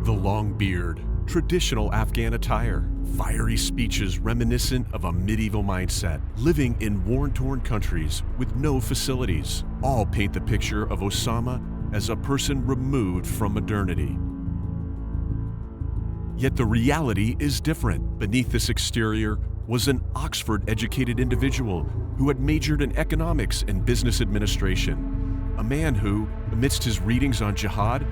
The long beard, traditional Afghan attire, fiery speeches reminiscent of a medieval mindset, living in war-torn countries with no facilities, all paint the picture of Osama as a person removed from modernity. Yet the reality is different. Beneath this exterior was an Oxford-educated individual who had majored in economics and business administration, a man who, amidst his readings on jihad,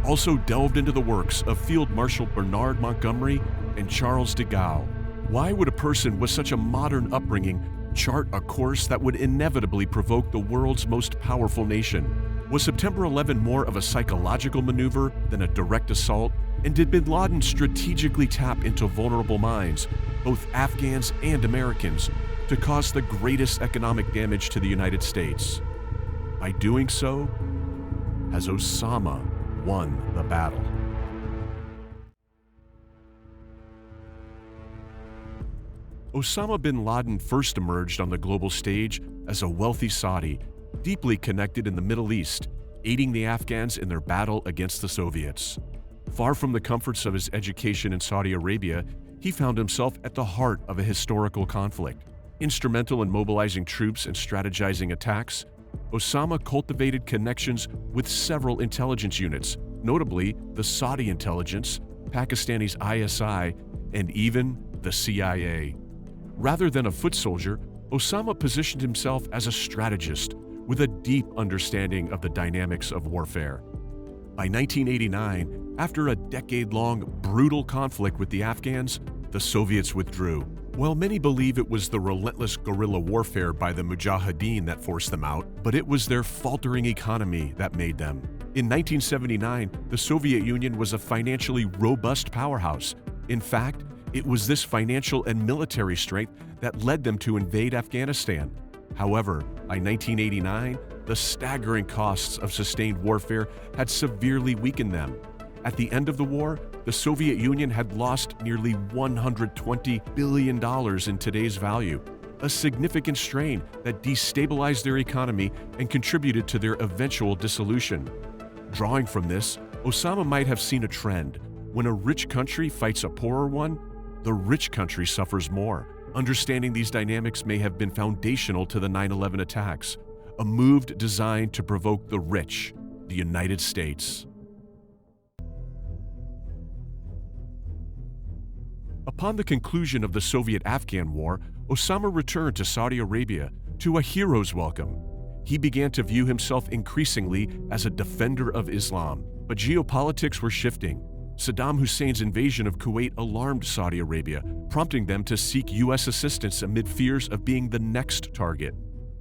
also delved into the works of Field Marshal Bernard Montgomery and Charles de Gaulle. Why would a person with such a modern upbringing chart a course that would inevitably provoke the world's most powerful nation? Was September 11 more of a psychological maneuver than a direct assault? And did bin Laden strategically tap into vulnerable minds, both Afghans and Americans, to cause the greatest economic damage to the United States? By doing so, has Osama won the battle? Osama bin Laden first emerged on the global stage as a wealthy Saudi, deeply connected in the Middle East, aiding the Afghans in their battle against the Soviets. Far from the comforts of his education in Saudi Arabia, he found himself at the heart of a historical conflict. Instrumental in mobilizing troops and strategizing attacks, Osama cultivated connections with several intelligence units, notably the Saudi intelligence, Pakistani's ISI, and even the CIA. Rather than a foot soldier, Osama positioned himself as a strategist with a deep understanding of the dynamics of warfare. By 1989, after a decade-long brutal conflict with the Afghans, the Soviets withdrew. While many believe it was the relentless guerrilla warfare by the Mujahideen that forced them out, but it was their faltering economy that made them. In 1979, the Soviet Union was a financially robust powerhouse. In fact, it was this financial and military strength that led them to invade Afghanistan. However, by 1989, the staggering costs of sustained warfare had severely weakened them. At the end of the war, the Soviet Union had lost nearly $120 billion in today's value, a significant strain that destabilized their economy and contributed to their eventual dissolution. Drawing from this, Osama might have seen a trend. When a rich country fights a poorer one, the rich country suffers more. Understanding these dynamics may have been foundational to the 9/11 attacks, a move designed to provoke the rich, the United States. Upon the conclusion of the Soviet-Afghan War, Osama returned to Saudi Arabia to a hero's welcome. He began to view himself increasingly as a defender of Islam, but geopolitics were shifting. Saddam Hussein's invasion of Kuwait alarmed Saudi Arabia, prompting them to seek U.S. assistance amid fears of being the next target.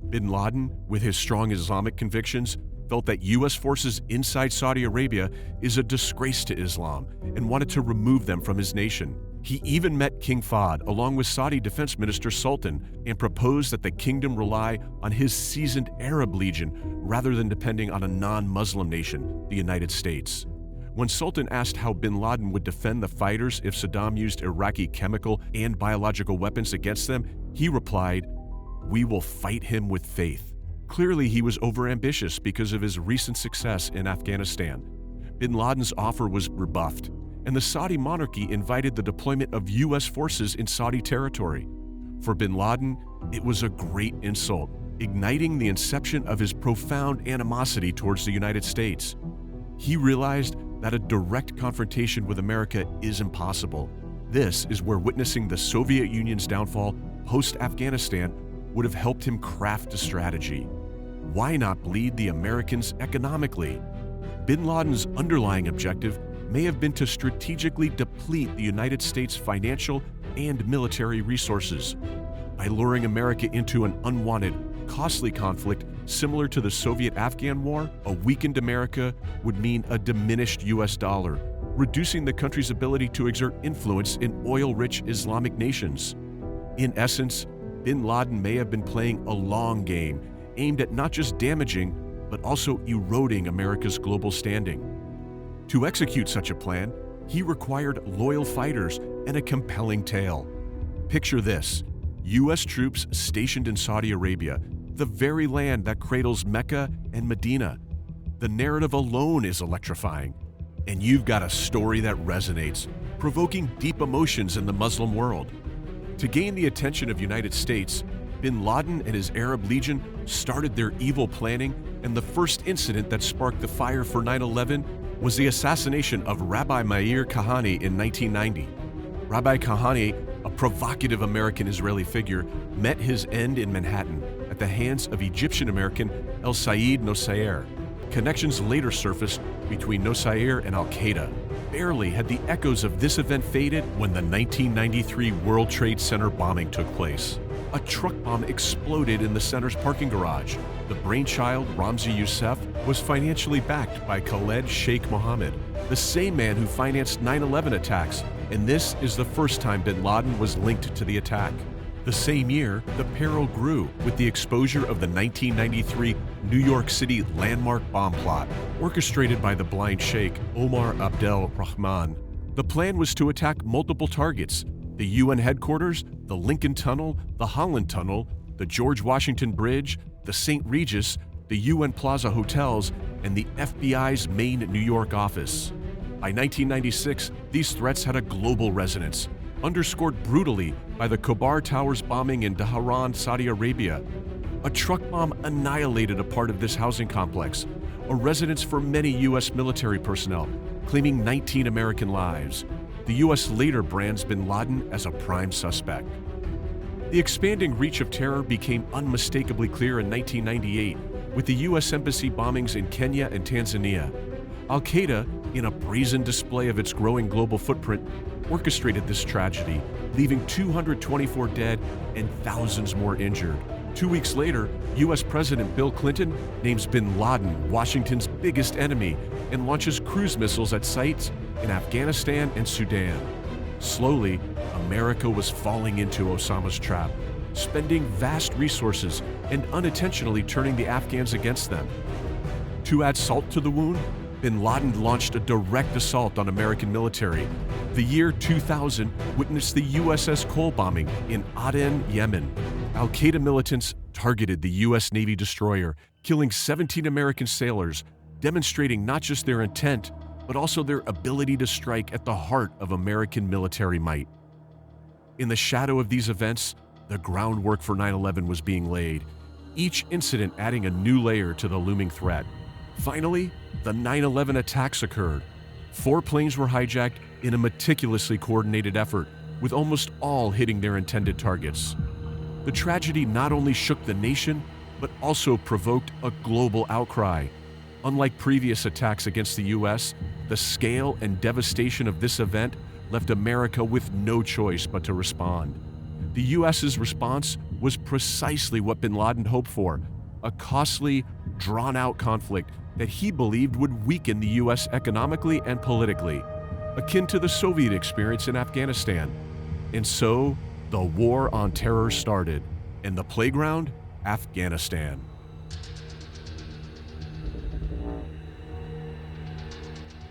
Bin Laden, with his strong Islamic convictions, felt that U.S. forces inside Saudi Arabia is a disgrace to Islam and wanted to remove them from his nation. He even met King Fahd along with Saudi Defense Minister Sultan and proposed that the kingdom rely on his seasoned Arab legion rather than depending on a non-Muslim nation, the United States. When Sultan asked how bin Laden would defend the fighters if Saddam used Iraqi chemical and biological weapons against them, he replied, "We will fight him with faith." Clearly, he was overambitious because of his recent success in Afghanistan. Bin Laden's offer was rebuffed, and the Saudi monarchy invited the deployment of U.S. forces in Saudi territory. For bin Laden, it was a great insult, igniting the inception of his profound animosity towards the United States. He realized that a direct confrontation with America is impossible. This is where witnessing the Soviet Union's downfall post-Afghanistan would have helped him craft a strategy. Why not bleed the Americans economically? Bin Laden's underlying objective may have been to strategically deplete the United States' financial and military resources. By luring America into an unwanted, costly conflict similar to the Soviet-Afghan War, a weakened America would mean a diminished U.S. dollar, reducing the country's ability to exert influence in oil-rich Islamic nations. In essence, bin Laden may have been playing a long game aimed at not just damaging, but also eroding America's global standing. To execute such a plan, he required loyal fighters and a compelling tale. Picture this: U.S. troops stationed in Saudi Arabia, the very land that cradles Mecca and Medina. The narrative alone is electrifying. And you've got a story that resonates, provoking deep emotions in the Muslim world. To gain the attention of United States, bin Laden and his Arab Legion started their evil planning, and the first incident that sparked the fire for 9/11 was the assassination of Rabbi Meir Kahane in 1990. Rabbi Kahane, a provocative American-Israeli figure, met his end in Manhattan at the hands of Egyptian-American El Sayed Nossair. Connections later surfaced between Nossair and Al-Qaeda. Barely had the echoes of this event faded when the 1993 World Trade Center bombing took place. A truck bomb exploded in the center's parking garage. The brainchild, Ramzi Youssef, was financially backed by Khaled Sheikh Mohammed, the same man who financed 9/11 attacks, and this is the first time bin Laden was linked to the attack. The same year, the peril grew with the exposure of the 1993 New York City landmark bomb plot, orchestrated by the blind sheikh Omar Abdel Rahman. The plan was to attack multiple targets: the UN headquarters, the Lincoln Tunnel, the Holland Tunnel, the George Washington Bridge, the St. Regis, the UN Plaza hotels, and the FBI's main New York office. By 1996, these threats had a global resonance, underscored brutally by the Khobar Towers bombing in Dhahran, Saudi Arabia. A truck bomb annihilated a part of this housing complex, a residence for many U.S. military personnel, claiming 19 American lives. The U.S. later brands bin Laden as a prime suspect. The expanding reach of terror became unmistakably clear in 1998 with the U.S. Embassy bombings in Kenya and Tanzania. Al-Qaeda, in a brazen display of its growing global footprint, orchestrated this tragedy, leaving 224 dead and thousands more injured. 2 weeks later, U.S. President Bill Clinton names bin Laden Washington's biggest enemy and launches cruise missiles at sites in Afghanistan and Sudan. Slowly, America was falling into Osama's trap, spending vast resources and unintentionally turning the Afghans against them. To add salt to the wound, bin Laden launched a direct assault on American military. The year 2000 witnessed the USS Cole bombing in Aden, Yemen. Al-Qaeda militants targeted the U.S. Navy destroyer, killing 17 American sailors, demonstrating not just their intent, but also their ability to strike at the heart of American military might. In the shadow of these events, the groundwork for 9/11 was being laid, each incident adding a new layer to the looming threat. Finally, the 9/11 attacks occurred. 4 planes were hijacked in a meticulously coordinated effort, with almost all hitting their intended targets. The tragedy not only shook the nation, but also provoked a global outcry. Unlike previous attacks against the U.S., the scale and devastation of this event left America with no choice but to respond. The U.S.'s response was precisely what bin Laden hoped for: a costly, drawn-out conflict that he believed would weaken the U.S. economically and politically, akin to the Soviet experience in Afghanistan. And so, the war on terror started, and the playground, Afghanistan.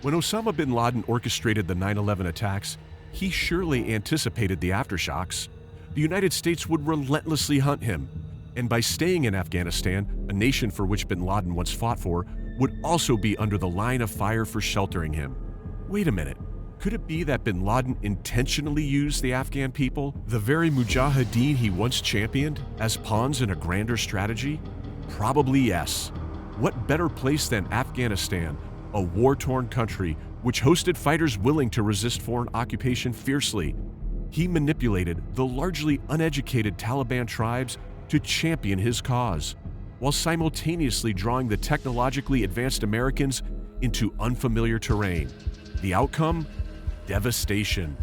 When Osama bin Laden orchestrated the 9/11 attacks, he surely anticipated the aftershocks. The United States would relentlessly hunt him, and by staying in Afghanistan, a nation for which bin Laden once fought for, would also be under the line of fire for sheltering him. Wait a minute, could it be that bin Laden intentionally used the Afghan people, the very mujahideen he once championed, as pawns in a grander strategy? Probably yes. What better place than Afghanistan, a war-torn country which hosted fighters willing to resist foreign occupation fiercely? He manipulated the largely uneducated Taliban tribes to champion his cause, while simultaneously drawing the technologically advanced Americans into unfamiliar terrain. The outcome? Devastation.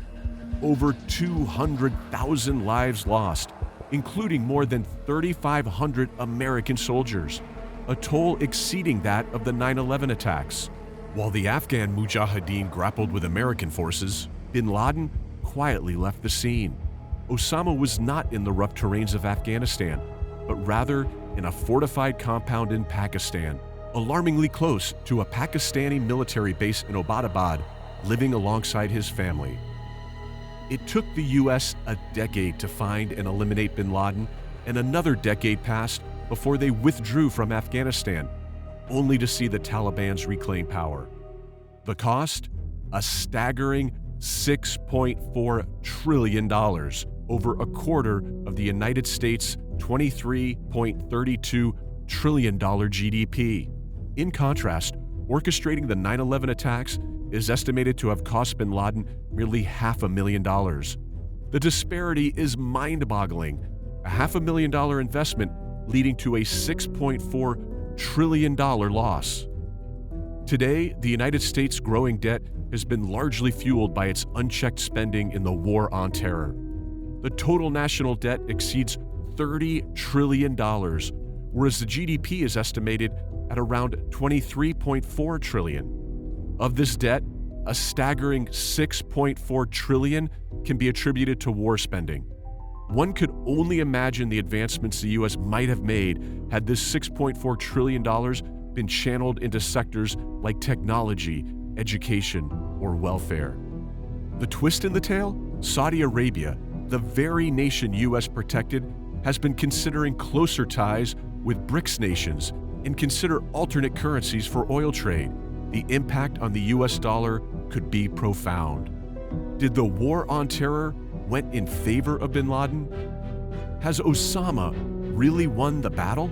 Over 200,000 lives lost, including more than 3,500 American soldiers, a toll exceeding that of the 9/11 attacks. While the Afghan mujahideen grappled with American forces, bin Laden quietly left the scene. Osama was not in the rough terrains of Afghanistan, but rather in a fortified compound in Pakistan, alarmingly close to a Pakistani military base in Abbottabad, living alongside his family. It took the U.S. a decade to find and eliminate bin Laden, and another decade passed before they withdrew from Afghanistan, only to see the Taliban's reclaim power. The cost? a staggering $6.4 trillion, over a quarter of the United States' $23.32 trillion GDP. In contrast, orchestrating the 9/11 attacks is estimated to have cost bin Laden merely $500,000. The disparity is mind-boggling. A $500,000 investment leading to a $6.4 trillion loss. Today, the United States' growing debt has been largely fueled by its unchecked spending in the war on terror. The total national debt exceeds $30 trillion, whereas the GDP is estimated at around $23.4 trillion. Of this debt, a staggering $6.4 trillion can be attributed to war spending. One could only imagine the advancements the U.S. might have made had this $6.4 trillion been channeled into sectors like technology, education, or welfare. The twist in the tale? Saudi Arabia, the very nation U.S. protected, has been considering closer ties with BRICS nations and consider alternate currencies for oil trade. The impact on the U.S. dollar could be profound. Did the war on terror went in favor of bin Laden? Has Osama really won the battle?